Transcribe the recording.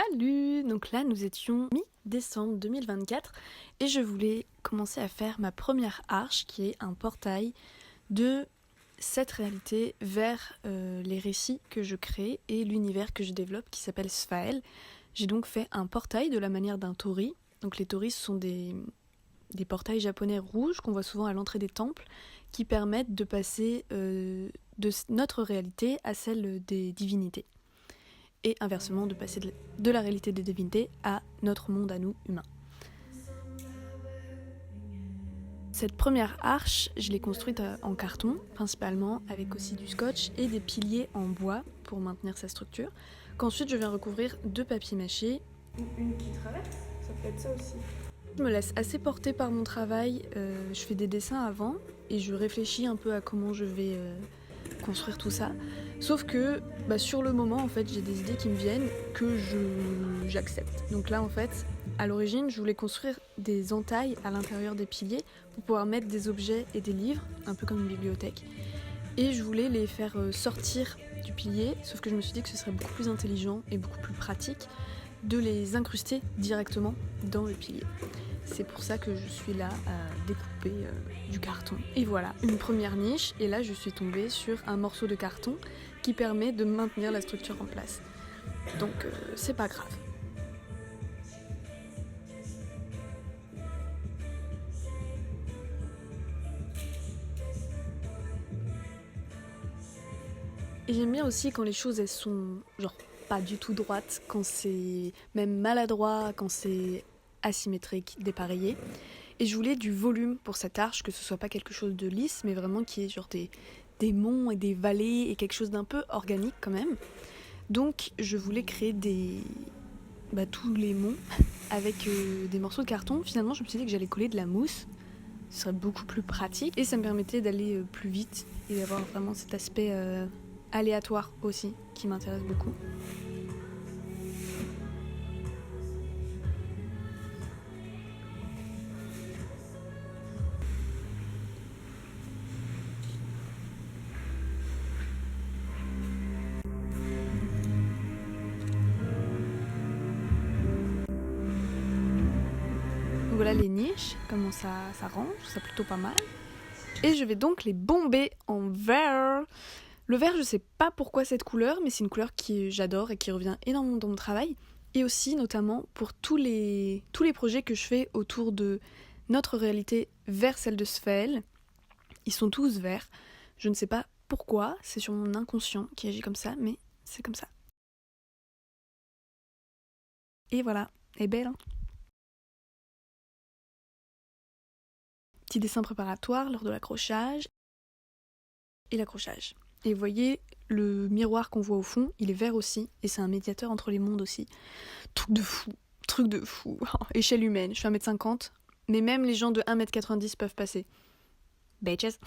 Salut! Donc là, nous étions mi-décembre 2024 et je voulais commencer à faire ma première arche qui est un portail de cette réalité vers les récits que je crée et l'univers que je développe qui s'appelle Sfael. J'ai donc fait un portail de la manière d'un tori. Donc les toris sont des portails japonais rouges qu'on voit souvent à l'entrée des temples qui permettent de passer de notre réalité à celle des divinités. Et inversement de passer de la réalité des divinités à notre monde à nous, humains. Cette première arche, je l'ai construite en carton, principalement, avec aussi du scotch et des piliers en bois pour maintenir sa structure, qu'ensuite je viens recouvrir de papier mâché. Une qui traverse, ça peut être ça aussi. Je me laisse assez porter par mon travail, je fais des dessins avant et je réfléchis un peu à comment je vais construire tout ça. Sauf que sur le moment, en fait, j'ai des idées qui me viennent que j'accepte. Donc là, en fait, à l'origine, je voulais construire des entailles à l'intérieur des piliers pour pouvoir mettre des objets et des livres, un peu comme une bibliothèque. Et je voulais les faire sortir du pilier, sauf que je me suis dit que ce serait beaucoup plus intelligent et beaucoup plus pratique de les incruster directement dans le pilier. C'est pour ça que je suis là à découper du carton. Et voilà, une première niche, et là je suis tombée sur un morceau de carton qui permet de maintenir la structure en place. Donc c'est pas grave. Et j'aime bien aussi quand les choses elles sont genre pas du tout droites, quand c'est même maladroit, quand c'est asymétrique, dépareillé. Et je voulais du volume pour cette arche, que ce soit pas quelque chose de lisse, mais vraiment qui est genre des monts et des vallées et quelque chose d'un peu organique quand même. Donc je voulais créer tous les monts avec des morceaux de carton. Finalement je me suis dit que j'allais coller de la mousse, ce serait beaucoup plus pratique et ça me permettait d'aller plus vite et d'avoir vraiment cet aspect aléatoire aussi qui m'intéresse beaucoup. Donc voilà les niches, comment ça range, c'est plutôt pas mal. Et je vais donc les bomber en vert. Le vert, je sais pas pourquoi cette couleur, mais c'est une couleur que j'adore et qui revient énormément dans mon travail. Et aussi, notamment, pour tous les projets que je fais autour de notre réalité vers celle de Sfael. Ils sont tous verts. Je ne sais pas pourquoi, c'est sur mon inconscient qui agit comme ça, mais c'est comme ça. Et voilà, elle est belle, hein. Petit dessin préparatoire lors de l'accrochage. Et l'accrochage. Et vous voyez, le miroir qu'on voit au fond, il est vert aussi, et c'est un médiateur entre les mondes aussi. Truc de fou. Échelle humaine, je fais 1m50, mais même les gens de 1m90 peuvent passer. Bitches.